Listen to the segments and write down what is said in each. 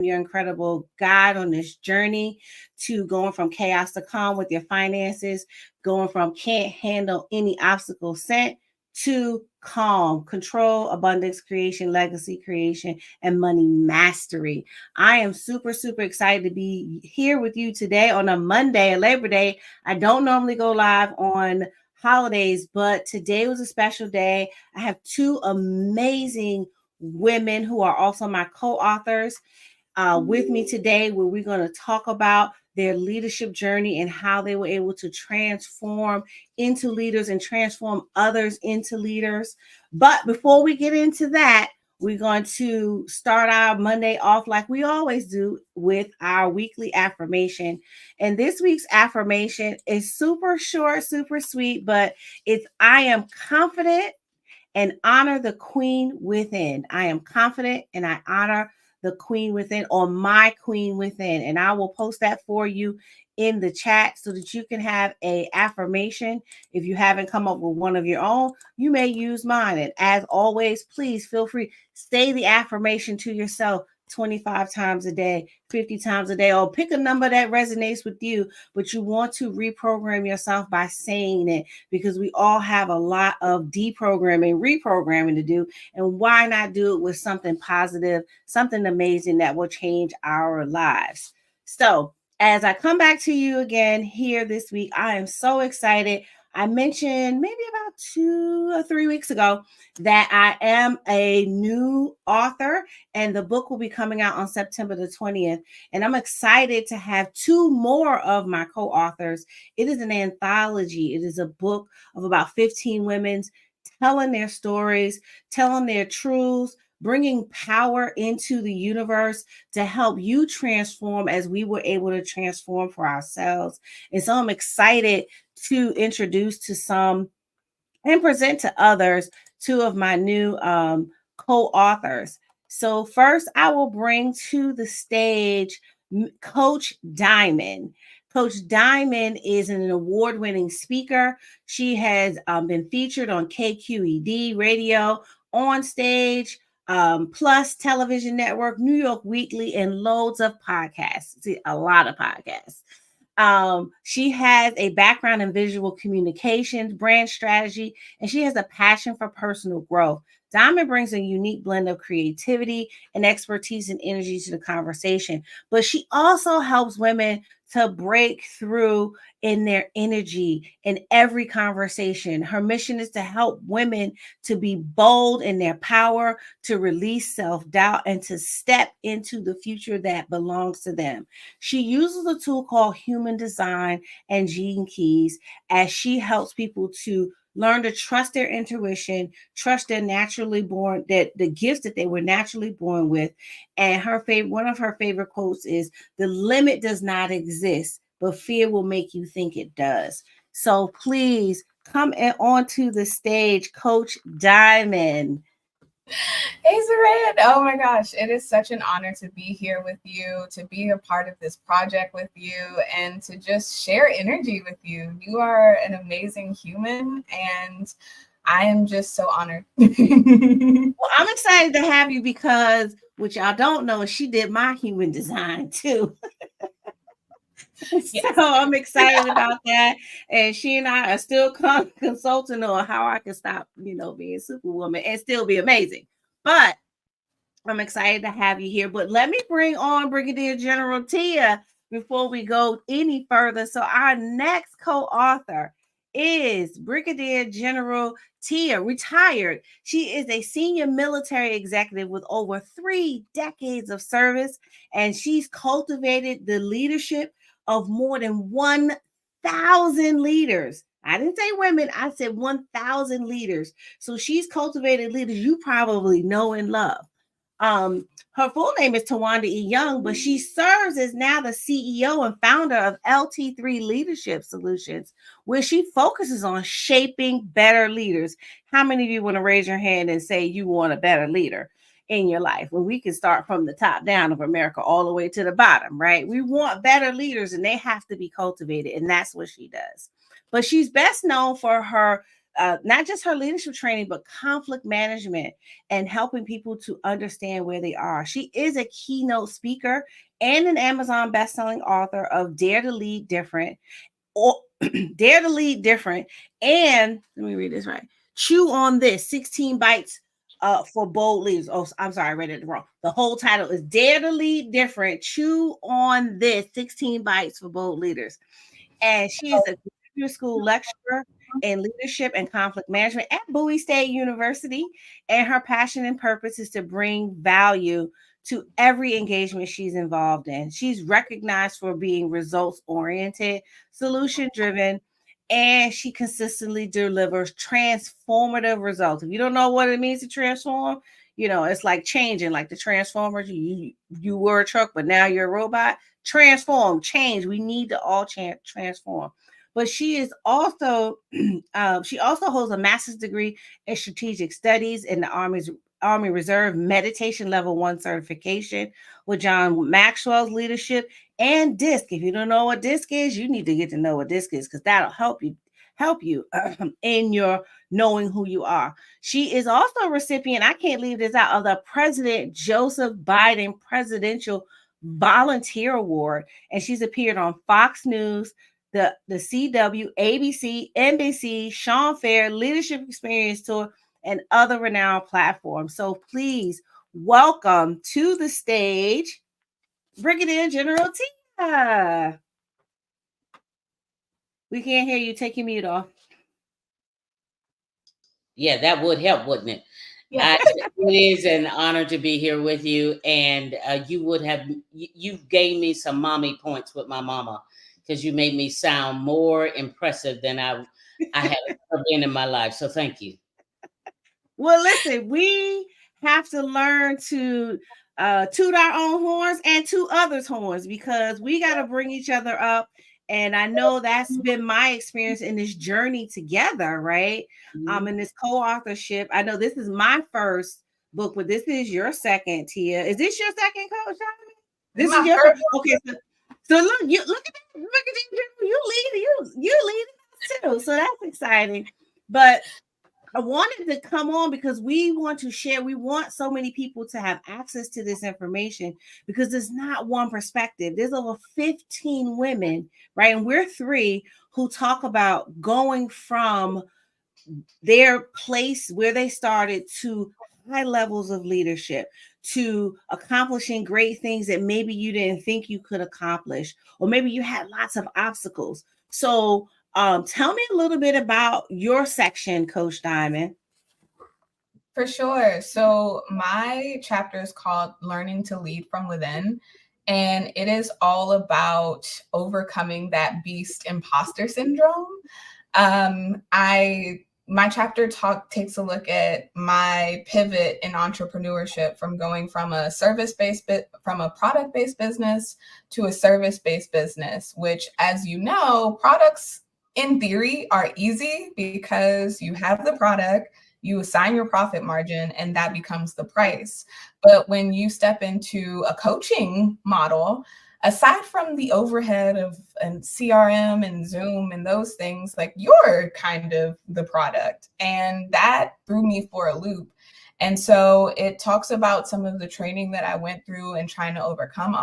your incredible guide on this journey to going from chaos to calm with your finances, going from can't handle any obstacle sent to calm, control, abundance creation, legacy creation, and money mastery. I am super, super excited to be here with you today on a Monday, Labor Day. I don't normally go live on holidays, but today was a special day. I have two amazing women who are also my co-authors with me today, where we're going to talk about their leadership journey and how they were able to transform into leaders and transform others into leaders. But before we get into that, we're going to start our Monday off like we always do with our weekly affirmation. And this week's affirmation is super short, super sweet, but it's I am confident and honor the queen within. I am confident and I honor the queen within, or my queen within. And I will post that for you in the chat so that you can have a affirmation. If you haven't come up with one of your own, you may use mine. And as always, please feel free, say the affirmation to yourself 25 times a day, 50 times a day, or pick a number that resonates with you, but you want to reprogram yourself by saying it, because we all have a lot of deprogramming, reprogramming to do. And why not do it with something positive, something amazing that will change our lives? So, as I come back to you again here this week, I am so excited. I mentioned maybe about 2 or 3 weeks ago that I am a new author, and the book will be coming out on September the 20th. And I'm excited to have two more of my co-authors. It is an anthology. It is a book of about 15 women telling their stories, telling their truths, bringing power into the universe to help you transform as we were able to transform for ourselves. And so I'm excited to introduce to some and present to others two of my new co-authors. So first, I will bring to the stage Coach Diamond. Coach Diamond is an award-winning speaker. She has been featured on KQED radio, on stage, Plus Television Network, New York Weekly, and loads of podcasts. See, a lot of podcasts. She has a background in visual communications, brand strategy, and she has a passion for personal growth. Diamond brings a unique blend of creativity and expertise and energy to the conversation, but she also helps women to break through in their energy in every conversation. Her mission is to help women to be bold in their power, to release self-doubt, and to step into the future that belongs to them. She uses a tool called Human Design and Gene Keys as she helps people to learn to trust their intuition, trust their naturally born, that the gifts that they were naturally born with. And one of her favorite quotes is, "The limit does not exist, but fear will make you think it does." So please come onto the stage, Coach Diamond. Hey, Saran. Oh my gosh, it is such an honor to be here with you, to be a part of this project with you, and to just share energy with you. You are an amazing human, and I am just so honored. Well, I'm excited to have you because what y'all don't know is she did my human design too. Yes. So I'm excited about that. And she and I are still consulting on how I can stop, being Superwoman and still be amazing. But I'm excited to have you here. But let me bring on Brigadier General Tia before we go any further. So our next co-author is Brigadier General Tia, retired. She is a senior military executive with over 3 decades of service, and she's cultivated the leadership of more than 1,000 leaders. I didn't say women, I said 1,000 leaders. So she's cultivated leaders you probably know and love. Her full name is Tawanda E. Young, but she serves as now the CEO and founder of LT3 Leadership Solutions, where she focuses on shaping better leaders. How many of you want to raise your hand and say you want a better leader in your life? Well, we can start from the top down of America all the way to the bottom, right? We want better leaders, and they have to be cultivated, and that's what she does. But she's best known for her not just her leadership training, but conflict management and helping people to understand where they are. She is a keynote speaker and an Amazon bestselling author of Dare to Lead Different, or Dare to Lead Different, and let me read this right. Chew on This, 16 Bites for Bold Leaders. Oh, I'm sorry, I read it wrong. The whole title is Dare to Lead Different, Chew on This, 16 Bites for Bold Leaders. And she is a graduate school lecturer in leadership and conflict management at Bowie State University. And her passion and purpose is to bring value to every engagement she's involved in. She's recognized for being results oriented, solution driven, and she consistently delivers transformative results. If you don't know what it means to transform, it's like changing, like the Transformers. You were a truck, but now you're a robot. Transform, change. We need to all transform. But she is also she also holds a master's degree in strategic studies in the Army Reserve Meditation Level 1 certification with John Maxwell's leadership, and DISC. If you don't know what DISC is, you need to get to know what DISC is, because that'll help you in your knowing who you are. She is also a recipient, I can't leave this out, of the President Joseph Biden Presidential Volunteer Award, and she's appeared on Fox News, the CW, ABC, NBC, Sean Fair, Leadership Experience Tour, and other renowned platforms. So please welcome to the stage Brigadier General Tia. We can't hear you. Take your mute off. Yeah, that would help, wouldn't it? Yeah. It is an honor to be here with you, and you gave me some mommy points with my mama, because you made me sound more impressive than I have ever been in my life. So thank you. Well, listen, we have to learn to toot our own horns and toot others' horns, because we got to bring each other up. And I know that's been my experience in this journey together, right? Mm-hmm. In this co-authorship. I know this is my first book, but this is your second, Tia. Is this your second, Coach? This is your first. Okay, so look at you, you lead too. So that's exciting. But I wanted to come on because we want to share. We want so many people to have access to this information, because there's not one perspective. There's over 15 women, right? And we're 3 who talk about going from their place where they started to high levels of leadership, to accomplishing great things that maybe you didn't think you could accomplish, or maybe you had lots of obstacles. So tell me a little bit about your section, Coach Diamond. For sure. So my chapter is called Learning to Lead from Within, and it is all about overcoming that beast imposter syndrome. My chapter takes a look at my pivot in entrepreneurship from going from a product-based business to a service-based business, which, as you know, products in theory are easy because you have the product, you assign your profit margin, and that becomes the price. But when you step into a coaching model, aside from the overhead of CRM and Zoom and those things, like, you're kind of the product. And that threw me for a loop. And so it talks about some of the training that I went through and trying to overcome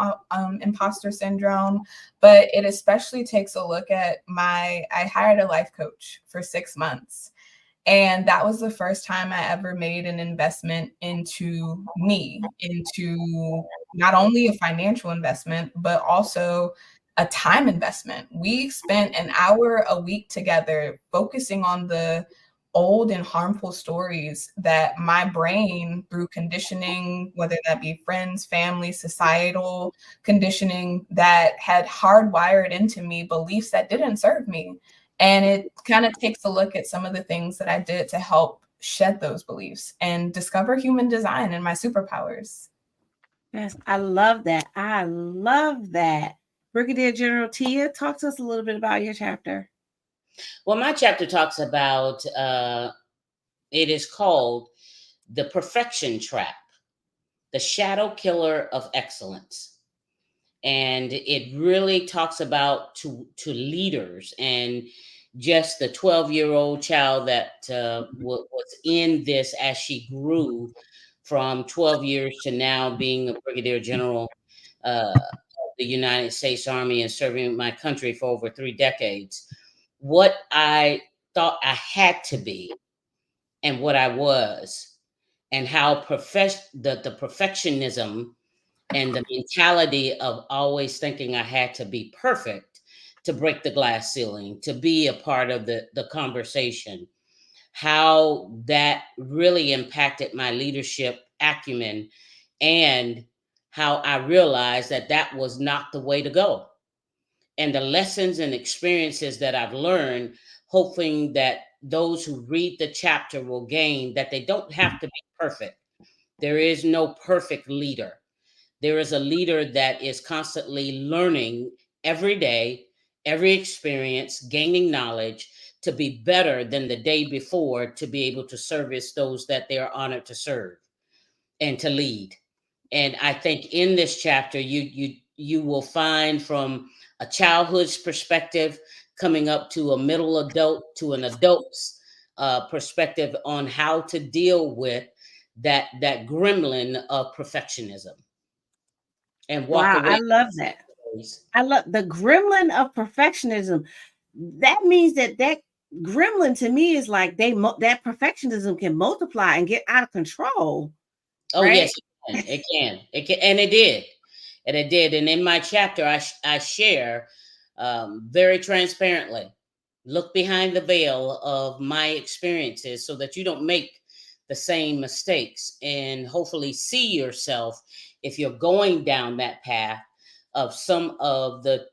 imposter syndrome. But it especially takes a look at I hired a life coach for 6 months. And that was the first time I ever made an investment into me, into not only a financial investment, but also a time investment. We spent an hour a week together focusing on the old and harmful stories that my brain, through conditioning, whether that be friends, family, societal conditioning, that had hardwired into me beliefs that didn't serve me. And it kind of takes a look at some of the things that I did to help shed those beliefs and discover human design and my superpowers. Yes, I love that. I love that. Brigadier General Tia, talk to us a little bit about your chapter. Well, my chapter talks about, it is called The Perfection Trap, the Shadow Killer of Excellence. And it really talks about to leaders, and just the 12-year-old child that was in this as she grew from 12 years to now being a brigadier general of the United States Army and serving my country for over 3 decades. What I thought I had to be and what I was, and how the perfectionism and the mentality of always thinking I had to be perfect to break the glass ceiling, to be a part of the conversation, how that really impacted my leadership acumen, and how I realized that that was not the way to go. And the lessons and experiences that I've learned, hoping that those who read the chapter will gain that they don't have to be perfect. There is no perfect leader. There is a leader that is constantly learning every day, every experience, gaining knowledge to be better than the day before, to be able to service those that they are honored to serve and to lead. And I think in this chapter, you will find from a childhood's perspective, coming up to a middle adult to an adult's perspective on how to deal with that gremlin of perfectionism and walk Wow, I away. love that. I love the gremlin of perfectionism. That means that gremlin to me is like that perfectionism can multiply and get out of control, Oh right? yes, it can, and it did, and it did. And in my chapter, I share very transparently, look behind the veil of my experiences so that you don't make the same mistakes, and hopefully see yourself, if you're going down that path, of some of the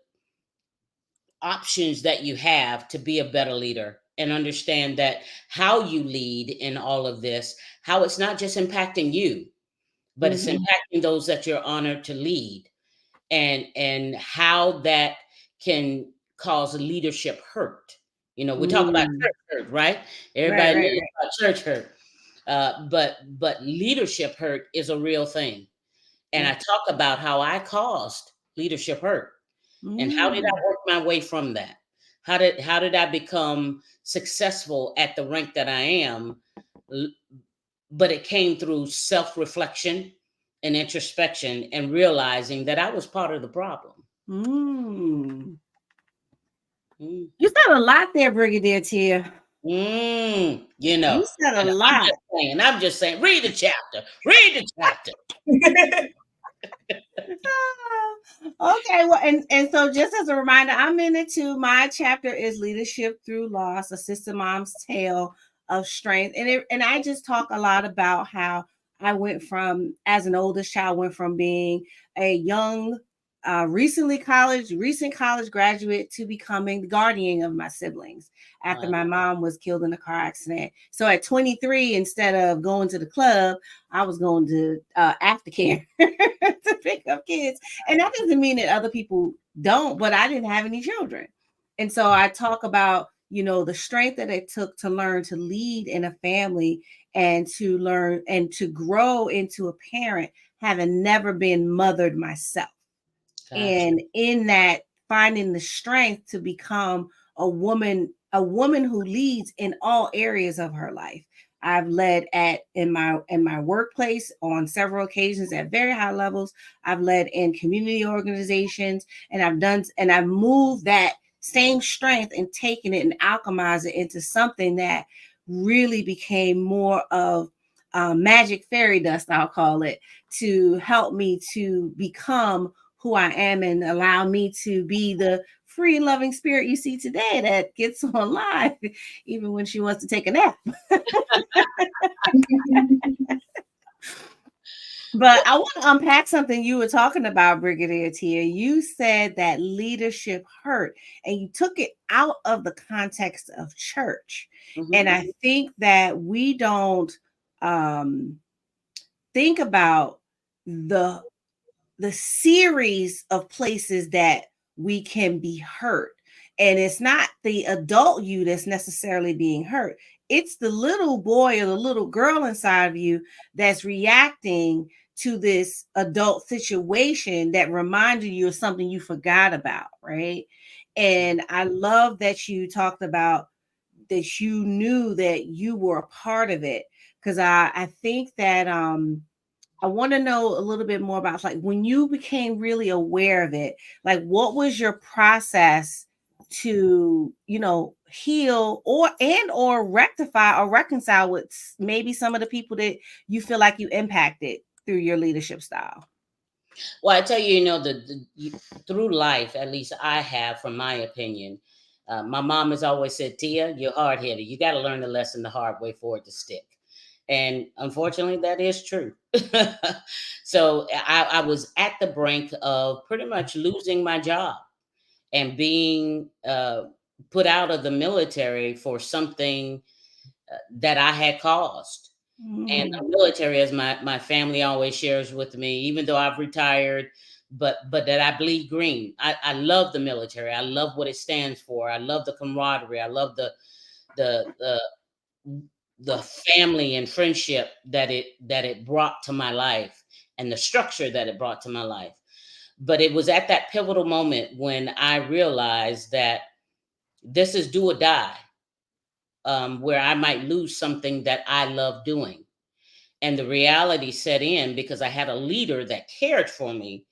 options that you have to be a better leader, and understand that how you lead in all of this, how it's not just impacting you, but it's Mhm. impacting those that you're honored to lead, and how that can cause leadership hurt. We talk about Mm. church hurt, right? Right, Everybody right, knows right. about church hurt. But leadership hurt is a real thing. And I Yeah. talk about how I caused leadership hurt, and how did Mm. I work my way from that? How did I become successful at the rank that I am? But it came through self-reflection and introspection, and realizing that I was part of the problem. Mm. Mm. You said a lot there, Brigadier Tia. Mm. You said a I'm lot. just saying, read the chapter, read the chapter. Okay, well, and so just as a reminder, I'm in it too. My chapter is Leadership Through Loss, a sister mom's tale of strength. And I just talk a lot about how I went from, as an oldest child, went from being a young, recent college graduate to becoming the guardian of my siblings after Wow. my mom was killed in a car accident. So at 23, instead of going to the club, I was going to aftercare to pick up kids. And that doesn't mean that other people don't, but I didn't have any children. And so I talk about, the strength that it took to learn to lead in a family, and to learn and to grow into a parent, having never been mothered myself. Gotcha. And in that, finding the strength to become a woman who leads in all areas of her life. I've led in my workplace on several occasions at very high levels. I've led in community organizations, and I've moved that same strength and taken it and alchemized it into something that really became more of magic fairy dust, I'll call it, to help me to become who I am and allow me to be the free loving spirit you see today that gets on live even when she wants to take a nap. But I want to unpack something you were talking about, Brigadier Tia. You said that leadership hurt, and you took it out of the context of church. And Mhm. I think that we don't um, think about the the series of places that we can be hurt. And it's not the adult you that's necessarily being hurt. It's the little boy or the little girl inside of you that's reacting to this adult situation that reminded you of something you forgot about, right? And I love that you talked about that you knew that you were a part of it. Because I think that I want to know a little bit more about like when you became really aware of it, like what was your process to, you know, heal or rectify or reconcile with maybe some of the people that you feel like you impacted through your leadership style? Well, I tell you, you know, through life, at least I have, from my opinion, my mom has always said, Tia, you're hard headed. You got to learn the lesson the hard way for it to stick. And unfortunately, that is true. So I was at the brink of pretty much losing my job and being put out of the military for something that I had caused. And Mm. the military, as my family always shares with me, even though I've retired, but that I bleed green. I love the military. I love what it stands for. I love the camaraderie. I love the the the family and friendship that it brought to my life, and the structure that it brought to my life. But it was at that pivotal moment when I realized that this is do or die, where I might lose something that I love doing. And the reality set in because I had a leader that cared for me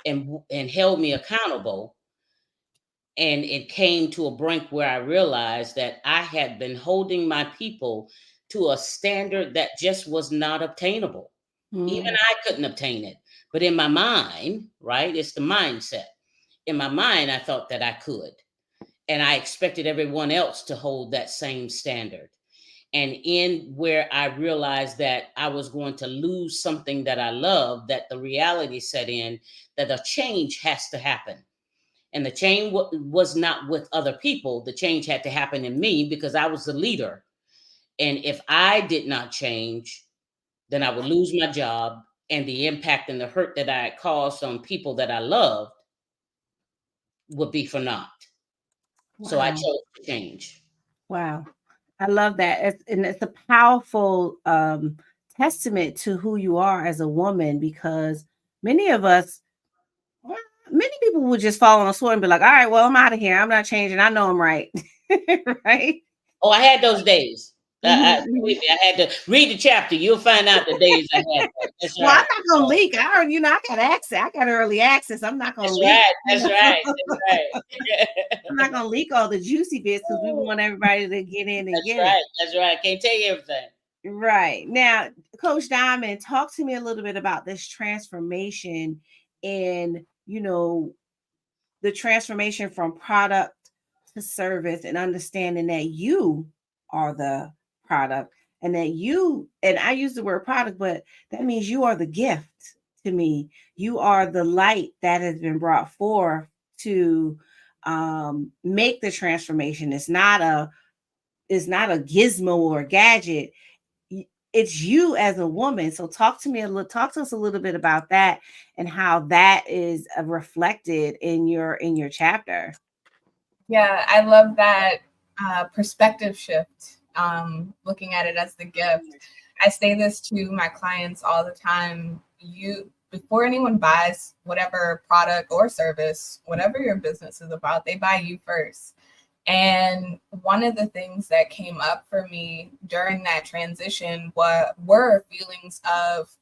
and held me accountable. And it came to a brink where I realized that I had been holding my people to a standard that just was not obtainable. Even Mm. I couldn't obtain it. But in my mind, right, it's the mindset. In my mind, I thought that I could. And I expected everyone else to hold that same standard. And in where I realized that I was going to lose something that I love, that the reality set in that a change has to happen. And the change was not with other people. The change had to happen in me because I was the leader. And if I did not change, then I would lose my job, and the impact and the hurt that I had caused on people that I loved would be for naught. So I Wow. chose to change. Wow. I love that. It's a powerful testament to who you are as a woman because many of us, well, many people would just fall on a sword and be like, all right, well, I'm out of here. I'm not changing. I know I'm right. Right? Oh, I had those days. Mhm. Believe me, I had to read the chapter. You'll find out the days I had. That's Well, I'm right. not gonna leak. I already, I got access. I got early access. I'm not gonna That's leak. right. That's right. That's I'm not right. gonna leak all the juicy bits because we want everybody to get in and That's get it. right. That's right. I can't tell you everything. Right. Now, Coach Diamond, talk to me a little bit about this transformation and, the transformation from product to service and understanding that you are the product and that and I use the word product, but that means you are the gift to me. You are the light that has been brought forth to make the transformation. It's not a gizmo or a gadget. It's you as a woman. So talk to us a little bit about that and how that is reflected in your chapter. Yeah, I love that perspective shift, looking at it as the gift. I say this to my clients all the time. Before anyone buys whatever product or service, whatever your business is about, they buy you first. And one of the things that came up for me during that transition were feelings of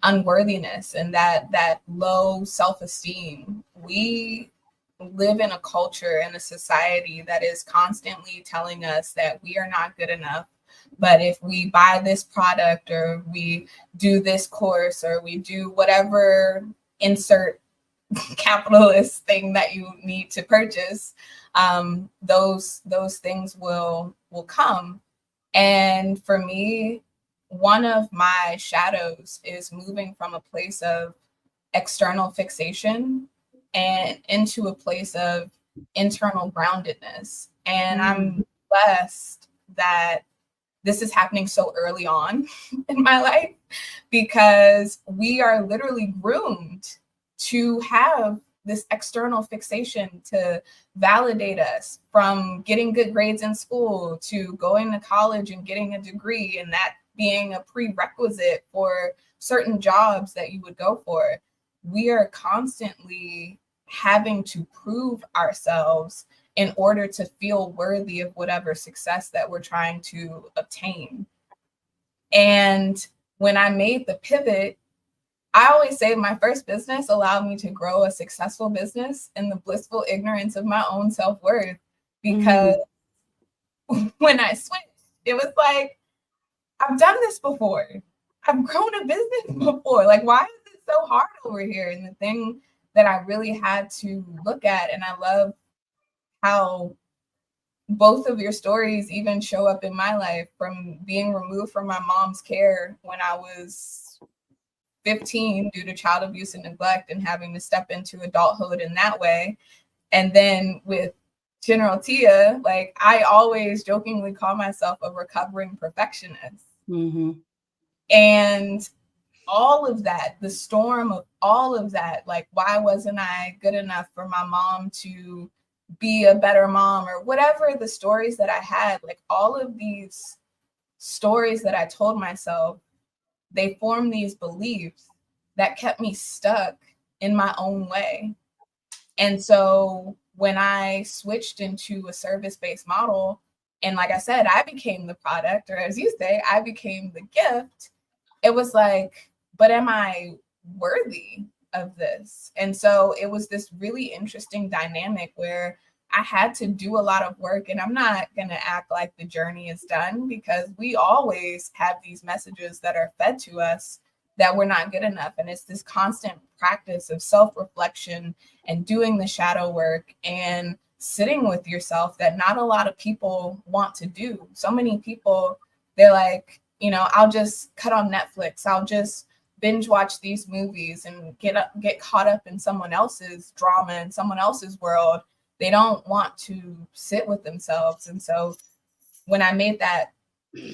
unworthiness and that low self-esteem. We live in a culture and a society that is constantly telling us that we are not good enough. But if we buy this product or we do this course or we do whatever insert capitalist thing that you need to purchase, those things will come. And for me, one of my shadows is moving from a place of external fixation and into a place of internal groundedness. And Mm. I'm blessed that this is happening so early on in my life because we are literally groomed to have this external fixation to validate us, from getting good grades in school to going to college and getting a degree, and that being a prerequisite for certain jobs that you would go for. We are constantly having to prove ourselves in order to feel worthy of whatever success that we're trying to obtain. And when I made the pivot, I always say my first business allowed me to grow a successful business in the blissful ignorance of my own self-worth. Because when I switched, it was like, I've done this before. I've grown a business before. Like, why is it so hard over here? And the thing that I really had to look at, and I love how both of your stories even show up in my life, from being removed from my mom's care when I was 15 due to child abuse and neglect and having to step into adulthood in that way. And then with General Tia, like, I always jokingly call myself a recovering perfectionist. And all of that, the storm of all of that, like, why wasn't I good enough for my mom to be a better mom, or whatever the stories that I had, like, all of these stories that I told myself, they formed these beliefs that kept me stuck in my own way. And so when I switched into a service-based model, and like I said, I became the product, or as you say, I became the gift, it was like, but am I worthy of this? And so it was this really interesting dynamic where I had to do a lot of work. And I'm not going to act like the journey is done, because we always have these messages that are fed to us that we're not good enough. And it's this constant practice of self-reflection and doing the shadow work and sitting with yourself that not a lot of people want to do. So many people, they're like, you know, I'll just cut on Netflix. I'll just binge watch these movies and get caught up in someone else's drama and someone else's world. They don't want to sit with themselves. And so when I made that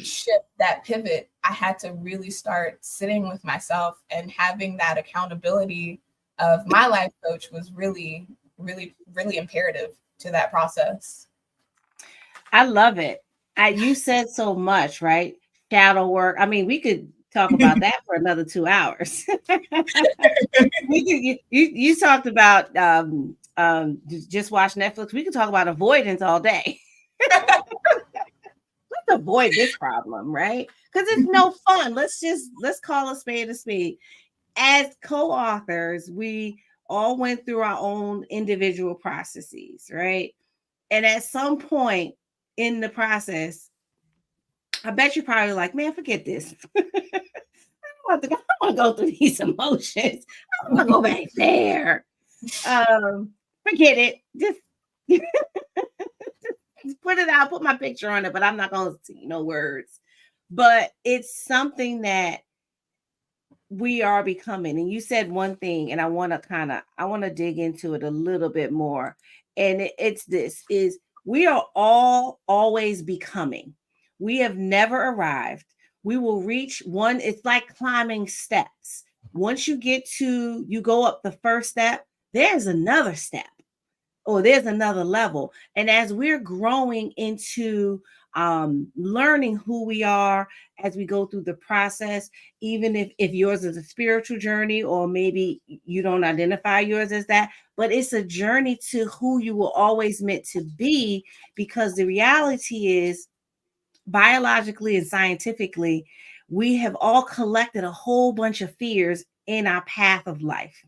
shift, that pivot, I had to really start sitting with myself, and having that accountability of my life coach was really, really, really imperative to that process. I love it. You said so much, right? Shadow work. I mean, we could talk about that for another 2 hours. You talked about just watch Netflix. We could talk about avoidance all day. Let's avoid this problem, right? Because it's no fun. Let's call a spade a spade. As co-authors, we all went through our own individual processes, right? And at some point in the process, I bet you're probably like, man, forget this. I don't want to go through these emotions. I don't want to go back there. Forget it. Just put it out, put my picture on it, but I'm not going to see no words. But it's something that we are becoming. And you said one thing, and I want to dig into it a little bit more. And it's this, is we are all always becoming. We have never arrived. We will reach one. It's like climbing steps. Once you go up the first step, there's another step, or there's another level. And as we're growing into learning who we are as we go through the process, even if yours is a spiritual journey, or maybe you don't identify yours as that, but it's a journey to who you were always meant to be. Because the reality is, biologically and scientifically, we have all collected a whole bunch of fears in our path of life.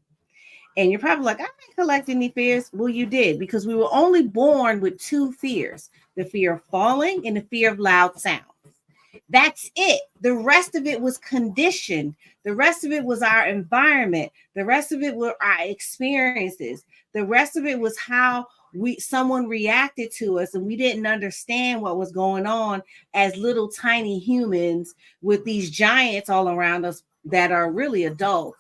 And you're probably like, I didn't collect any fears. Well, you did, because we were only born with 2 fears: the fear of falling and the fear of loud sounds. That's it. The rest of it was conditioned. The rest of it was our environment. The rest of it were our experiences. The rest of it was how someone reacted to us, and we didn't understand what was going on as little tiny humans with these giants all around us that are really adults.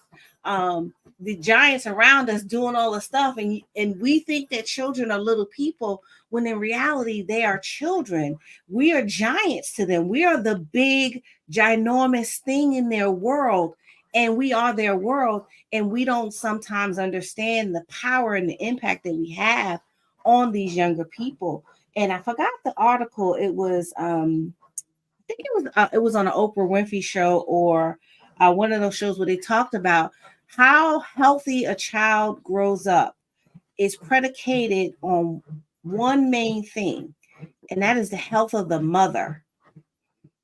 The giants around us doing all the stuff, and we think that children are little people, when in reality they are children. We are giants to them. We are the big ginormous thing in their world, and we are their world, and we don't sometimes understand the power and the impact that we have on these younger people. And I forgot the article. It was I think it was on an Oprah Winfrey show, or one of those shows where they talked about how healthy a child grows up is predicated on one main thing, and that is the health of the mother.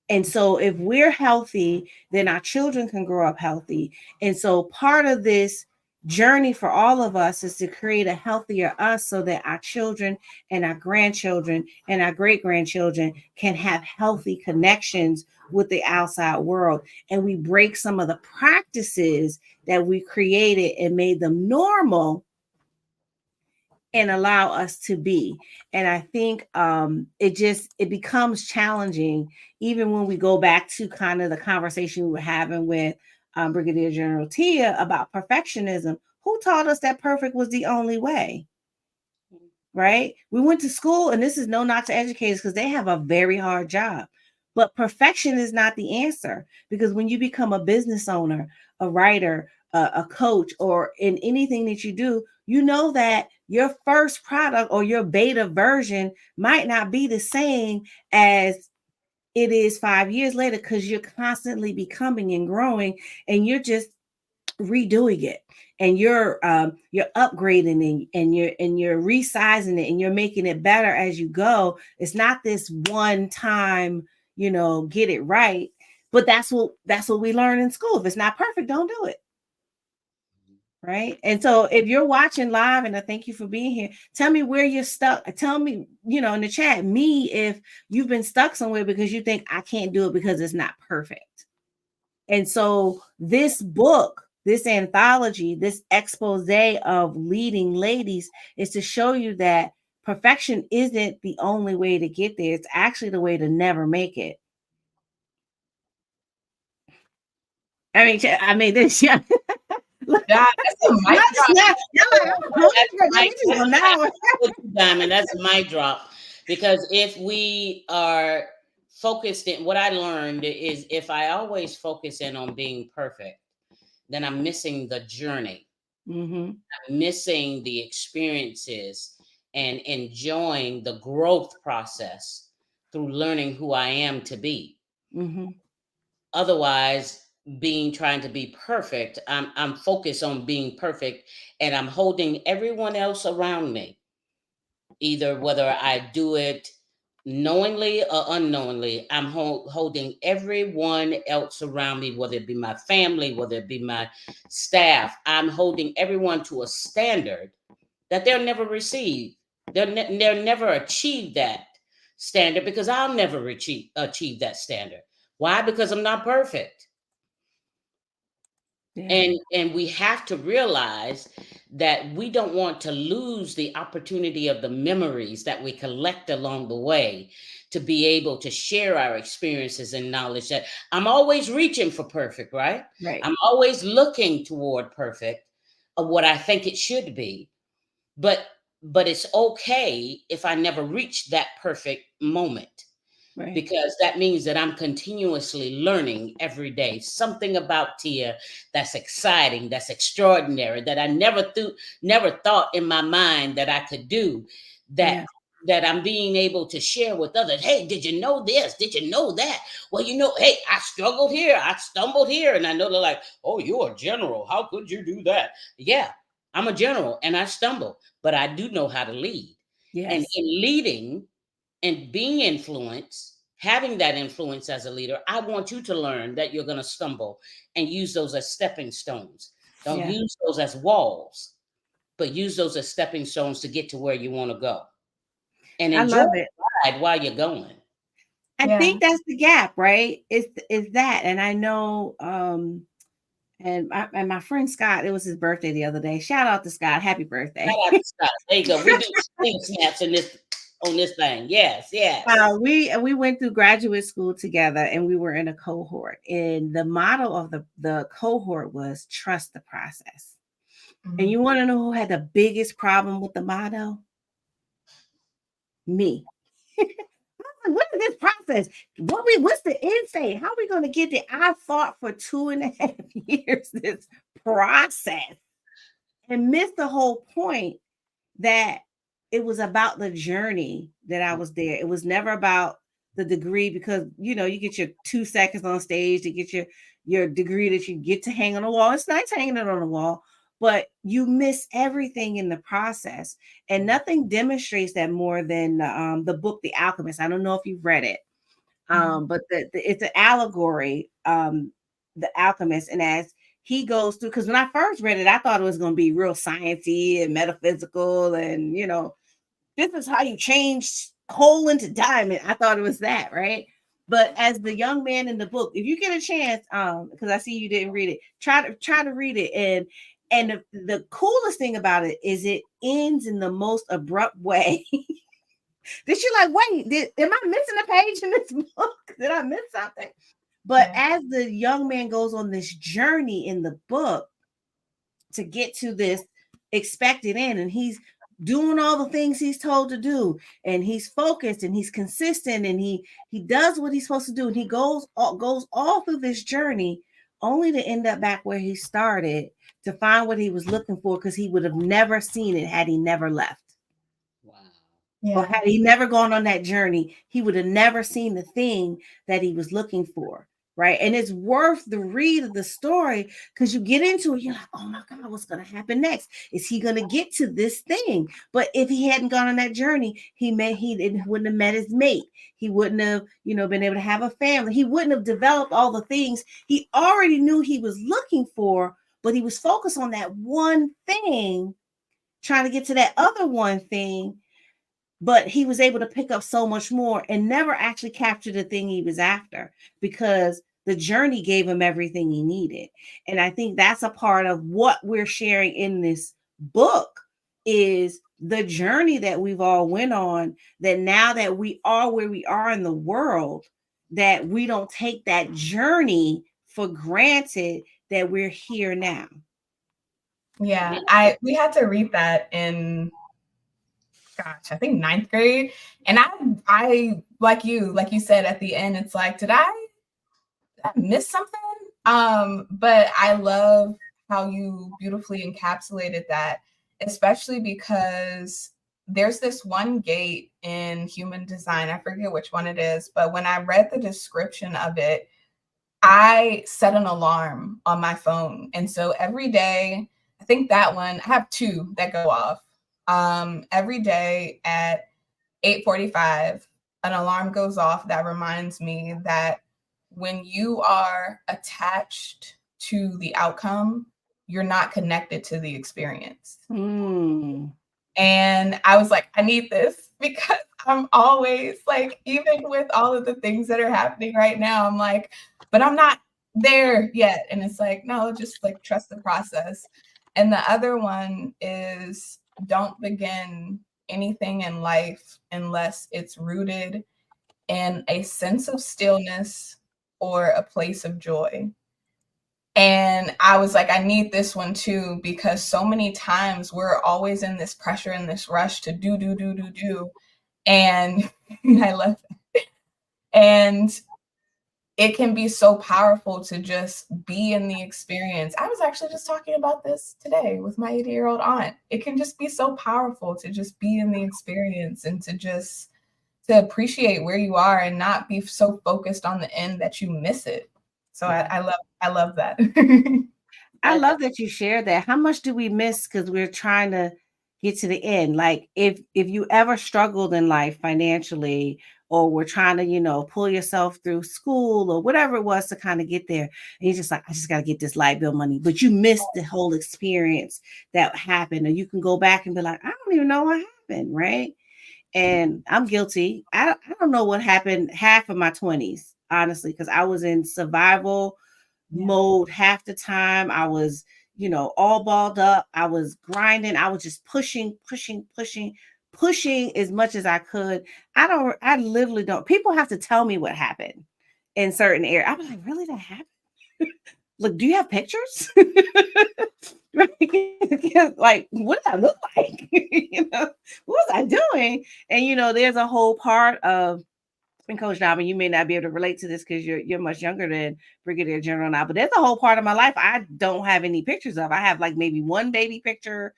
And so if we're healthy, then our children can grow up healthy. And so part of this journey for all of us is to create a healthier us so that our children and our grandchildren and our great grandchildren can have healthy connections with the outside world. And we break some of the practices that we created and made them normal and allow us to be. And I think it becomes challenging, even when we go back to kind of the conversation we were having with Brigadier General Tia about perfectionism. Who taught us that perfect was the only way? Right? We went to school, and this is no knock to educators because they have a very hard job. But perfection is not the answer, because when you become a business owner, a writer, a coach, or in anything that you do, you know that your first product or your beta version might not be the same as it is 5 years later, because you're constantly becoming and growing, and you're just redoing it, and you're upgrading it, and you're resizing it, and you're making it better as you go. It's not this one time, get it right. But that's what we learn in school. If it's not perfect, don't do it. Right. And so if you're watching live, and I thank you for being here, tell me where you're stuck. Tell me, in the chat, if you've been stuck somewhere because you think I can't do it because it's not perfect. And so this book, this anthology, this expose of leading ladies is to show you that perfection isn't the only way to get there. It's actually the way to never make it. I mean, this, yeah. That's a mic drop. Diamond, that's a mic drop. Because if we are focused in, what I learned is, if I always focus in on being perfect, then I'm missing the journey. Mm-hmm. I'm missing the experiences and enjoying the growth process through learning who I am to be. Mm-hmm. Otherwise, trying to be perfect, I'm focused on being perfect, and I'm holding everyone else around me, either whether I do it knowingly or unknowingly. I'm holding everyone else around me, whether it be my family, whether it be my staff. I'm holding everyone to a standard that they'll never receive. They'll never achieve that standard, because I'll never achieve that standard. Why? Because I'm not perfect. Yeah. And we have to realize that we don't want to lose the opportunity of the memories that we collect along the way, to be able to share our experiences and knowledge. That I'm always reaching for perfect, right? Right. I'm always looking toward perfect of what I think it should be. But it's okay if I never reach that perfect moment. Right. Because that means that I'm continuously learning every day something about Tia that's exciting, that's extraordinary, that I never thought in my mind that I could do, that I'm being able to share with others. Hey, did you know this? Did you know that? Well, hey, I struggled here, I stumbled here. And I know they're like, oh, you're a general. How could you do that? Yeah, I'm a general and I stumble, but I do know how to lead. Yes. And in leading and being influenced, having that influence as a leader, I want you to learn that you're going to stumble, and use those as stepping stones. Don't use those as walls, but use those as stepping stones to get to where you want to go. And enjoy the ride while you're going. I think that's the gap, right? Is that, and I know, and my friend Scott, it was his birthday the other day. Shout out to Scott, happy birthday! Shout out to Scott. There you go. We do snaps on this thing. Yes. We went through graduate school together, and we were in a cohort. And the motto of the cohort was trust the process. Mm-hmm. And you want to know who had the biggest problem with the motto? Me. What is this process? What's the end state? How are we going to get there? I fought for 2.5 years this process, and missed the whole point that it was about the journey that I was there. It was never about the degree, because you get your 2 seconds on stage to get your degree that you get to hang on the wall. It's nice hanging it on the wall, but you miss everything in the process. And nothing demonstrates that more than the book The Alchemist. I don't know if you've read it, but it's an allegory, The Alchemist. And as he goes through, because when I first read it, I thought it was going to be real sciencey and metaphysical, and this is how you change coal into diamond. I thought it was that, right? But as the young man in the book, if you get a chance, because I see you didn't read it, try to read it. And the coolest thing about it is it ends in the most abrupt way. That you're like, wait, am I missing a page in this book? Did I miss something? But as the young man goes on this journey in the book to get to this expected end, and he's doing all the things he's told to do, and he's focused and he's consistent, and he does what he's supposed to do, and he goes all through this journey only to end up back where he started, to find what he was looking for, because he would have never seen it had he never left. Wow. Or had he never gone on that journey, he would have never seen the thing that he was looking for. Right. And it's worth the read of the story, because you get into it, you're like, oh my God, what's going to happen next? Is he going to get to this thing? But if he hadn't gone on that journey, he wouldn't have met his mate. He wouldn't have, been able to have a family. He wouldn't have developed all the things he already knew he was looking for, but he was focused on that one thing, trying to get to that other one thing. But he was able to pick up so much more and never actually capture the thing he was after, because the journey gave him everything he needed. And I think that's a part of what we're sharing in this book, is the journey that we've all went on, that now that we are where we are in the world, that we don't take that journey for granted, that we're here now. Yeah, we had to read that in, I think 9th grade. And I like you said at the end, it's like, did I miss something? But I love how you beautifully encapsulated that, especially because there's this one gate in human design. I forget which one it is, but when I read the description of it, I set an alarm on my phone. And so every day, I think that one, I have 2 that go off. Every day at 8:45, an alarm goes off that reminds me that when you are attached to the outcome, you're not connected to the experience. And I was like, I need this, because I'm always like, even with all of the things that are happening right now, I'm like, but I'm not there yet. And it's like, no, just like trust the process. And the other one is, don't begin anything in life unless it's rooted in a sense of stillness or a place of joy. And I was like, I need this one too, because so many times we're always in this pressure and this rush to do. And I love that. And it can be so powerful to just be in the experience. I was actually just talking about this today with my 80-year-old aunt. It can just be so powerful to just be in the experience, and to appreciate where you are and not be so focused on the end that you miss it. So I love that. I love that you shared that. How much do we miss because we're trying to get to the end? Like, if you ever struggled in life financially, or were trying to, pull yourself through school or whatever it was to kind of get there, and you're just like, I just got to get this light bill money, but you missed the whole experience that happened. Or you can go back and be like, I don't even know what happened, right? And I'm guilty. I don't know what happened half of my 20s, honestly, because I was in survival mode half the time. I was, all balled up. I was grinding. I was just pushing as much as I could. I literally don't. People have to tell me what happened in certain areas. I was like, really, that happened? Look, do you have pictures? Like, what did I look like? What was I doing? And there's a whole part of, and Coach Diamond, you may not be able to relate to this because you're much younger than Brigadier General now, but there's a whole part of my life I don't have any pictures of. I have like maybe one baby picture,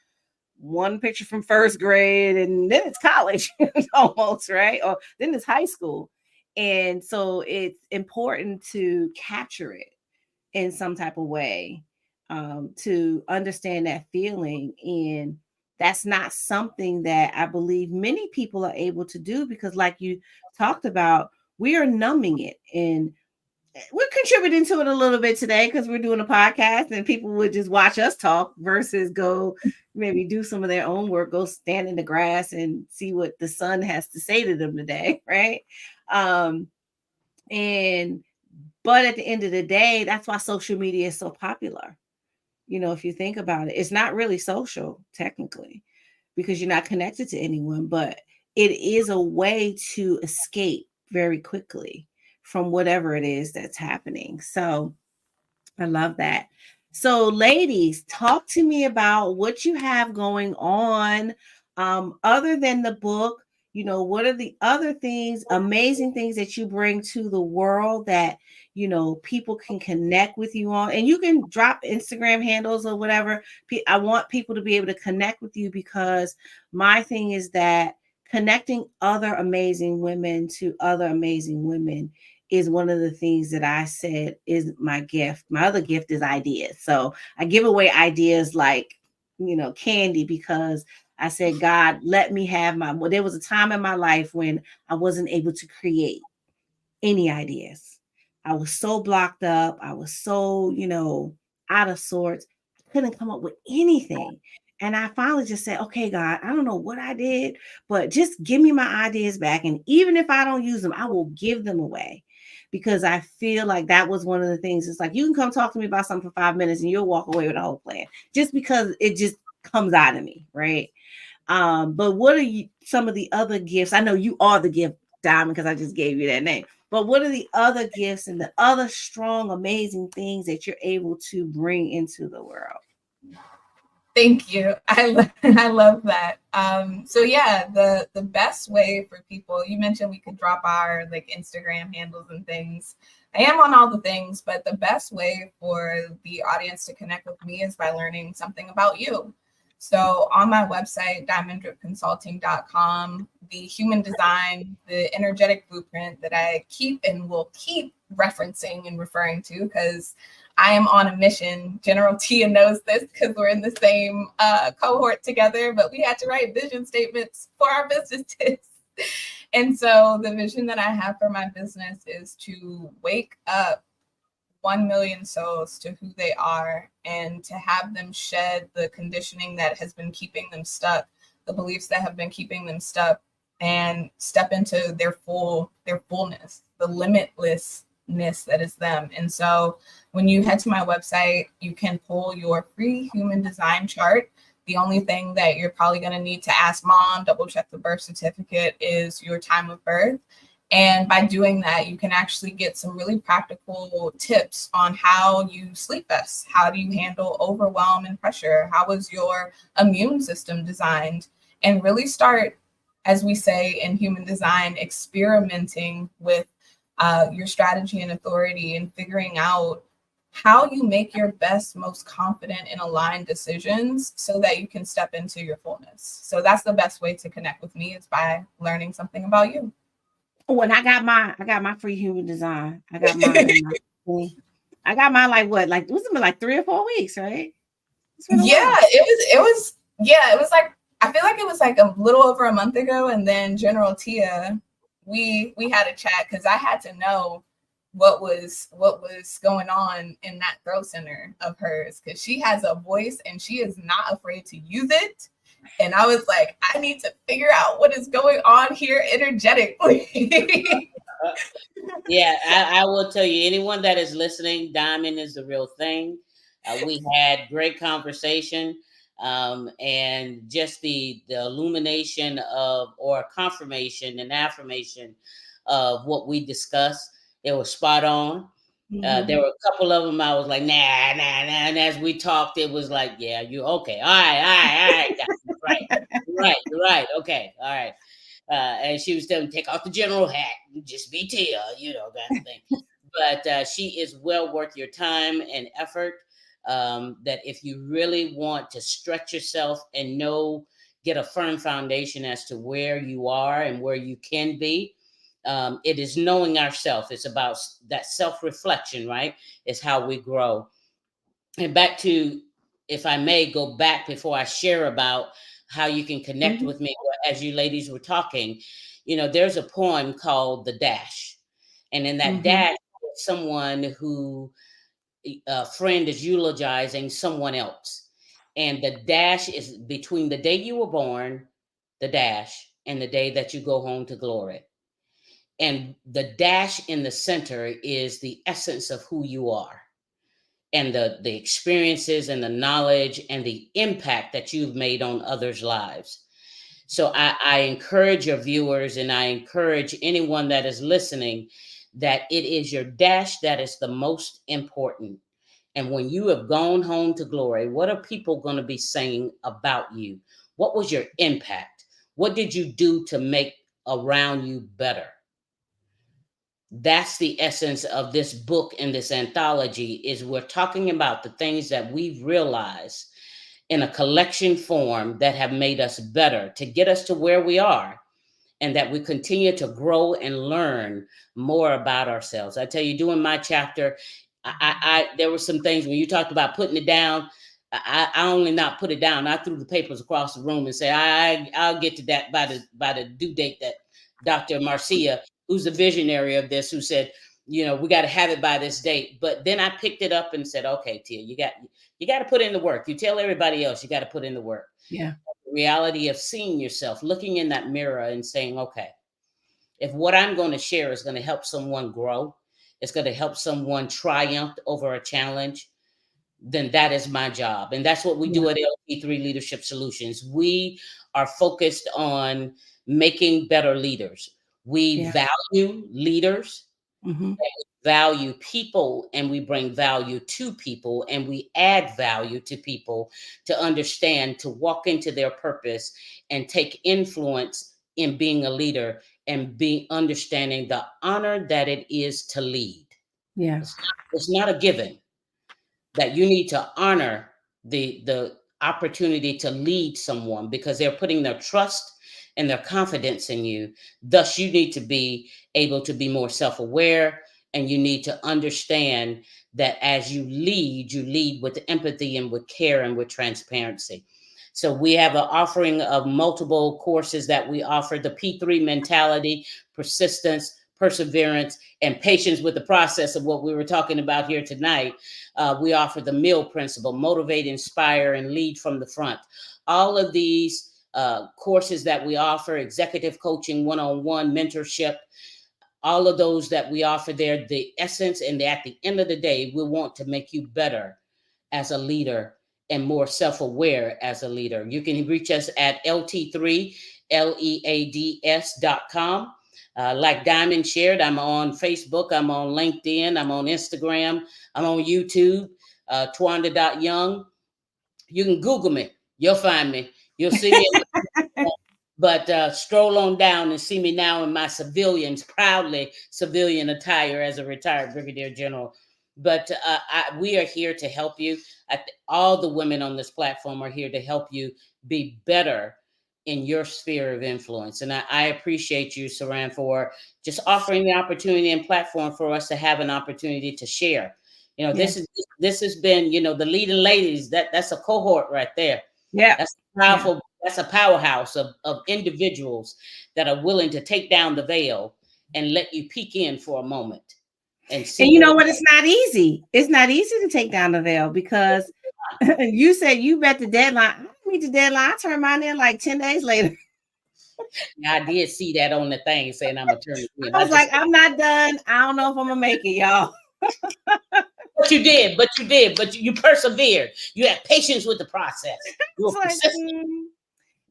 one picture from first grade, and then it's college almost, right? Or then it's high school. And so it's important to capture it in some type of way. to understand that feeling. And that's not something that I believe many people are able to do, because like you talked about, we are numbing it, and we're contributing to it a little bit today because we're doing a podcast and people would just watch us talk versus go maybe do some of their own work, go stand in the grass and see what the sun has to say to them today, right? um and but at the end of the day, that's why social media is so popular. If you think about it, it's not really social technically, because you're not connected to anyone, but it is a way to escape very quickly from whatever it is that's happening. So I love that. So, ladies, talk to me about what you have going on, other than the book. What are the other things, amazing things that you bring to the world that, people can connect with you on? And you can drop Instagram handles or whatever. I want people to be able to connect with you, because my thing is that connecting other amazing women to other amazing women is one of the things that I said is my gift. My other gift is ideas. So I give away ideas like, candy, because I said, God, let me have there was a time in my life when I wasn't able to create any ideas. I was so blocked up. I was so, out of sorts. I couldn't come up with anything. And I finally just said, okay, God, I don't know what I did, but just give me my ideas back. And even if I don't use them, I will give them away, because I feel like that was one of the things. It's like, you can come talk to me about something for 5 minutes and you'll walk away with a whole plan, just because it just comes out of me. Right. But what are some of the other gifts? I know you are the gift, Diamond, because I just gave you that name. But what are the other gifts and the other strong, amazing things that you're able to bring into the world? Thank you. I love that. So yeah, the best way for people, you mentioned we could drop our like Instagram handles and things. I am on all the things, but the best way for the audience to connect with me is by learning something about you. So on my website, diamonddripconsulting.com, the human design, the energetic blueprint that I keep and will keep referencing and referring to, because I am on a mission. General Tia knows this because we're in the same cohort together, but we had to write vision statements for our businesses. And so the vision that I have for my business is to wake up 1 million souls to who they are, and to have them shed the conditioning that has been keeping them stuck, the beliefs that have been keeping them stuck, and step into their fullness, the limitlessness that is them. And so when you head to my website, you can pull your free human design chart. The only thing that you're probably going to need to ask mom, double check the birth certificate, is your time of birth. And by doing that, you can actually get some really practical tips on how you sleep best. How do you handle overwhelm and pressure? How was your immune system designed? And really start, as we say in human design, experimenting with your strategy and authority, and figuring out how you make your best, most confident and aligned decisions so that you can step into your fullness. So that's the best way to connect with me, is by learning something about you. Oh, and I got my free human design. I got mine. I got mine like what? Like, it was like 3 or 4 weeks, right? Yeah, it was like, I feel like it was like a little over a month ago. And then General Tia, we had a chat because I had to know what was going on in that throat center of hers, because she has a voice and she is not afraid to use it. And I was like, I need to figure out what is going on here energetically. Yeah, I will tell you, anyone that is listening, Diamond is the real thing. We had great conversation, and just the illumination of, or confirmation and affirmation of what we discussed. It was spot on. There were a couple of them I was like, nah. And as we talked, it was like, yeah, you okay? All right, you're right. Okay, all right. And she was telling me, take off the general hat, just be Tia, that thing. But she is well worth your time and effort. That if you really want to stretch yourself and get a firm foundation as to where you are and where you can be, it is knowing ourselves. It's about that self-reflection, right? It's how we grow. And back to, if I may go back before I share about how you can connect with me, as you ladies were talking, there's a poem called The Dash. And in that dash, someone who, a friend is eulogizing someone else. And the dash is between the day you were born, the dash, and the day that you go home to glory. And the dash in the center is the essence of who you are, and the experiences and the knowledge and the impact that you've made on others' lives. So I encourage your viewers, and I encourage anyone that is listening, that it is your dash that is the most important. And when you have gone home to glory, what are people going to be saying about you? What was your impact? What did you do to make around you better? That's the essence of this book and this anthology, is we're talking about the things that we've realized in a collection form that have made us better to get us to where we are, and that we continue to grow and learn more about ourselves. I tell you, doing my chapter, I there were some things when you talked about putting it down. I only not put it down. I threw the papers across the room and say, I'll get to that by the due date that Dr. Marcia, who's the visionary of this, who said, we got to have it by this date. But then I picked it up and said, okay, Tia, you got to put in the work. You tell everybody else you got to put in the work. Yeah. The reality of seeing yourself, looking in that mirror and saying, okay, if what I'm going to share is going to help someone grow, it's going to help someone triumph over a challenge, then that is my job. And that's what we do at LT3 Leadership Solutions. We are focused on making better leaders. We value leaders, value people, and we bring value to people, and we add value to people to understand, to walk into their purpose and take influence in being a leader, and be understanding the honor that it is to lead. Yeah. It's not a given. That you need to honor the opportunity to lead someone, because they're putting their trust and their confidence in you. Thus, you need to be able to be more self-aware, and you need to understand that as you lead with empathy and with care and with transparency. So we have an offering of multiple courses that we offer: the P3 mentality, persistence, perseverance, and patience with the process of what we were talking about here tonight. We offer the MIL principle: motivate, inspire, and lead from the front. All of these courses that we offer, executive coaching, one-on-one mentorship, all of those that we offer there, the essence, and at the end of the day, we want to make you better as a leader and more self-aware as a leader. You can reach us at lt3leads.com. Like Diamond shared, I'm on Facebook, I'm on LinkedIn, I'm on Instagram, I'm on YouTube, Twanda.Young. You can Google me. You'll find me. You'll see me. But stroll on down and see me now in my proudly civilian attire as a retired brigadier general. But we are here to help you. All the women on this platform are here to help you be better in your sphere of influence. And I appreciate you, Saran, for just offering the opportunity and platform for us to have an opportunity to share. This has been, the leading ladies, that's a cohort right there. Yeah. That's powerful. Yeah. That's a powerhouse of individuals that are willing to take down the veil and let you peek in for a moment. And you know what? It's not easy. It's not easy to take down the veil, because you said you met the deadline. I didn't meet the deadline. I turned mine in like 10 days later. Yeah, I did see that on the thing saying I'm a turn in. I was like, I'm not done. I don't know if I'm gonna make it, y'all. But you did. But you persevered. You had patience with the process. You were persistent.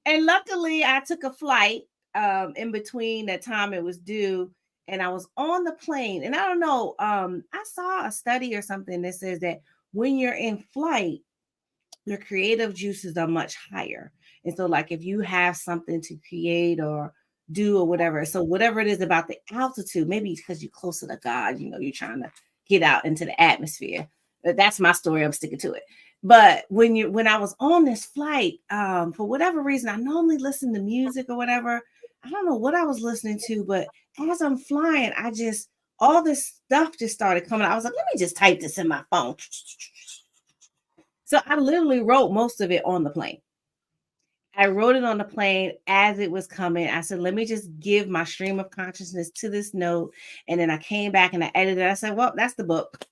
And luckily, I took a flight in between the time it was due, and I was on the plane. And I don't know, I saw a study or something that says that when you're in flight, your creative juices are much higher. And so, like, if you have something to create or do or whatever, so whatever it is about the altitude, maybe because you're closer to God, you're trying to get out into the atmosphere. That's my story. I'm sticking to it. But when I was on this flight, for whatever reason, I normally listen to music or whatever. I don't know what I was listening to, but as I'm flying, all this stuff just started coming. I was like, let me just type this in my phone. So I literally wrote most of it on the plane. I wrote it on the plane as it was coming. I said, let me just give my stream of consciousness to this note. And then I came back and I edited it. I said, well, that's the book.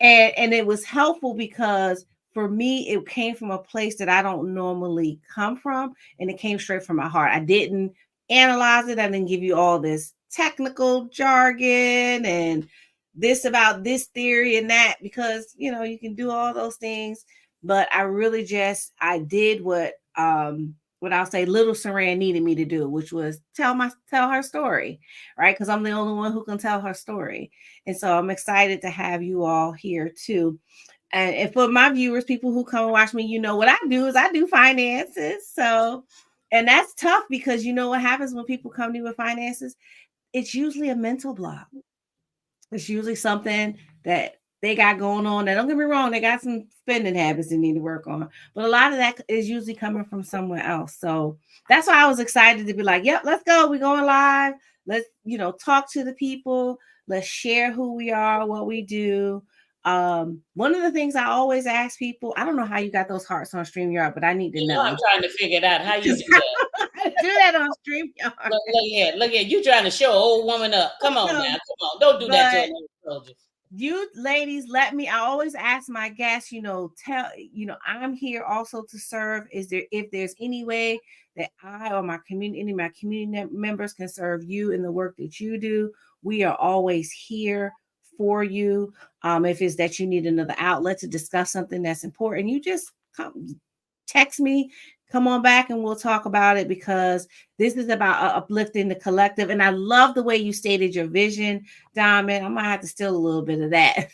And it was helpful because for me, it came from a place that I don't normally come from. And it came straight from my heart. I didn't analyze it. I didn't give you all this technical jargon and this about this theory and that, because, you know, you can do all those things. But I really I did what I'll say little Saran needed me to do, which was tell her story, right? Because I'm the only one who can tell her story. And so I'm excited to have you all here too. And for my viewers, people who come and watch me, you know what I do is I do finances. So, and that's tough because you know what happens when people come to you with finances? It's usually a mental block. It's usually something that they got going on. Now, don't get me wrong, they got some spending habits they need to work on. But a lot of that is usually coming from somewhere else. So that's why I was excited to be like, yep, let's go. We're going live. Let's, talk to the people. Let's share who we are, what we do. One of the things I always ask people, I don't know how you got those hearts on StreamYard, but I need to know. I'm trying to figure it out. How you do that? Do that on StreamYard. Look here. You trying to show an old woman up. Come on now. Come on. Don't do that to an old soldier. You ladies, I always ask my guests, I'm here also to serve. If there's any way that I or my community members can serve you in the work that you do, we are always here for you. If it's that you need another outlet to discuss something that's important, you just text me, come on back and we'll talk about it, because this is about uplifting the collective. And I love the way you stated your vision, Diamond. I might have to steal a little bit of that.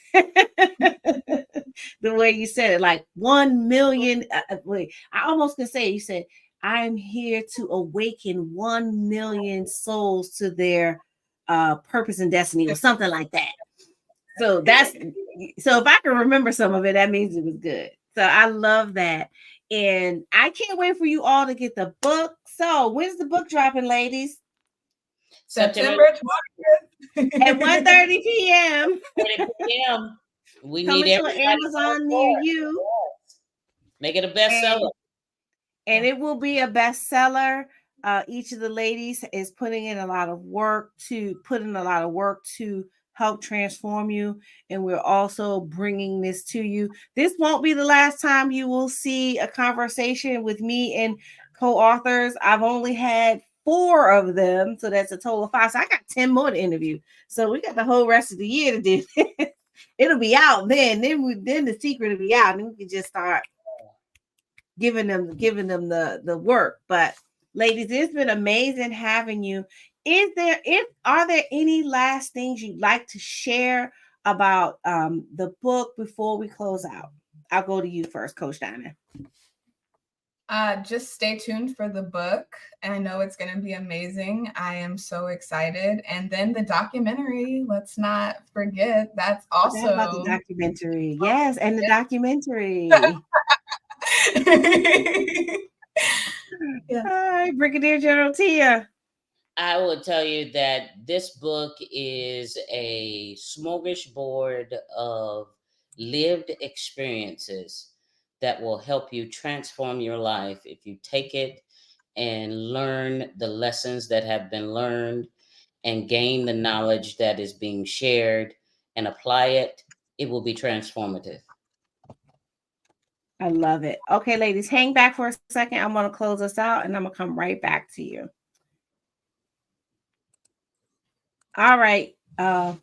The way you said it, like 1 million. I almost can say, you said, I'm here to awaken 1 million souls to their purpose and destiny, or something like that. So if I can remember some of it, that means it was good. So I love that. And I can't wait for you all to get the book. So when's the book dropping, ladies? September 20th at 1:30 p.m. 1:30 p.m. We Coming need everybody to Amazon near you. Make it a bestseller. And it will be a bestseller. Each of the ladies is putting in a lot of work to help transform you. And we're also bringing this to you. This won't be the last time you will see a conversation with me and co-authors. I've only had 4 of them. So that's a total of 5. So I got 10 more to interview. So we got the whole rest of the year to do. It'll be out then. Then the secret will be out. And we can just start giving them the work. But ladies, it's been amazing having you. Are there any last things you'd like to share about the book before we close out? I'll go to you first, Coach Diamond. Just stay tuned for the book. I know it's going to be amazing. I am so excited. And then the documentary, let's not forget, that's also about the documentary. Yes, and the documentary. Yeah. Hi, Brigadier General Tia. I will tell you that this book is a smorgasbord of lived experiences that will help you transform your life if you take it and learn the lessons that have been learned and gain the knowledge that is being shared and apply it. It will be transformative. I love it. Okay, ladies, hang back for a second. I'm going to close us out and I'm going to come right back to you. All right.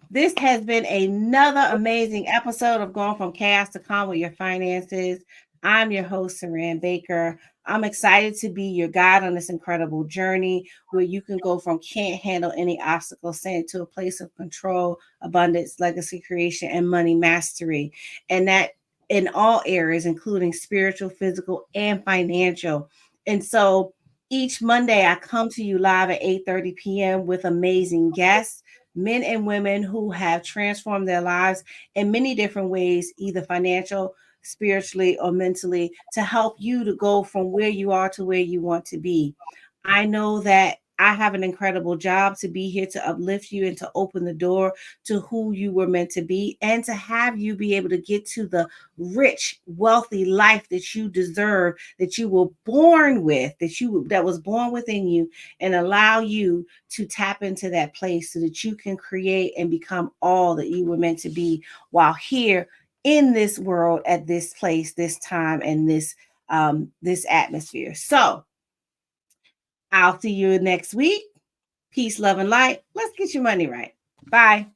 This has been another amazing episode of Going From Chaos to Calm with Your Finances. I'm your host, Saran Baker. I'm excited to be your guide on this incredible journey where you can go from can't handle any obstacle sent to a place of control, abundance, legacy creation, and money mastery. And that in all areas, including spiritual, physical, and financial. And so each Monday, I come to you live at 8:30 p.m. with amazing guests, men and women who have transformed their lives in many different ways, either financial, spiritually, or mentally, to help you to go from where you are to where you want to be. I know that I have an incredible job to be here to uplift you and to open the door to who you were meant to be, and to have you be able to get to the rich, wealthy life that you deserve, that you were born with, that was born within you, and allow you to tap into that place so that you can create and become all that you were meant to be while here in this world, at this place, this time, and this atmosphere. So I'll see you next week. Peace, love, and light. Let's get your money right. Bye.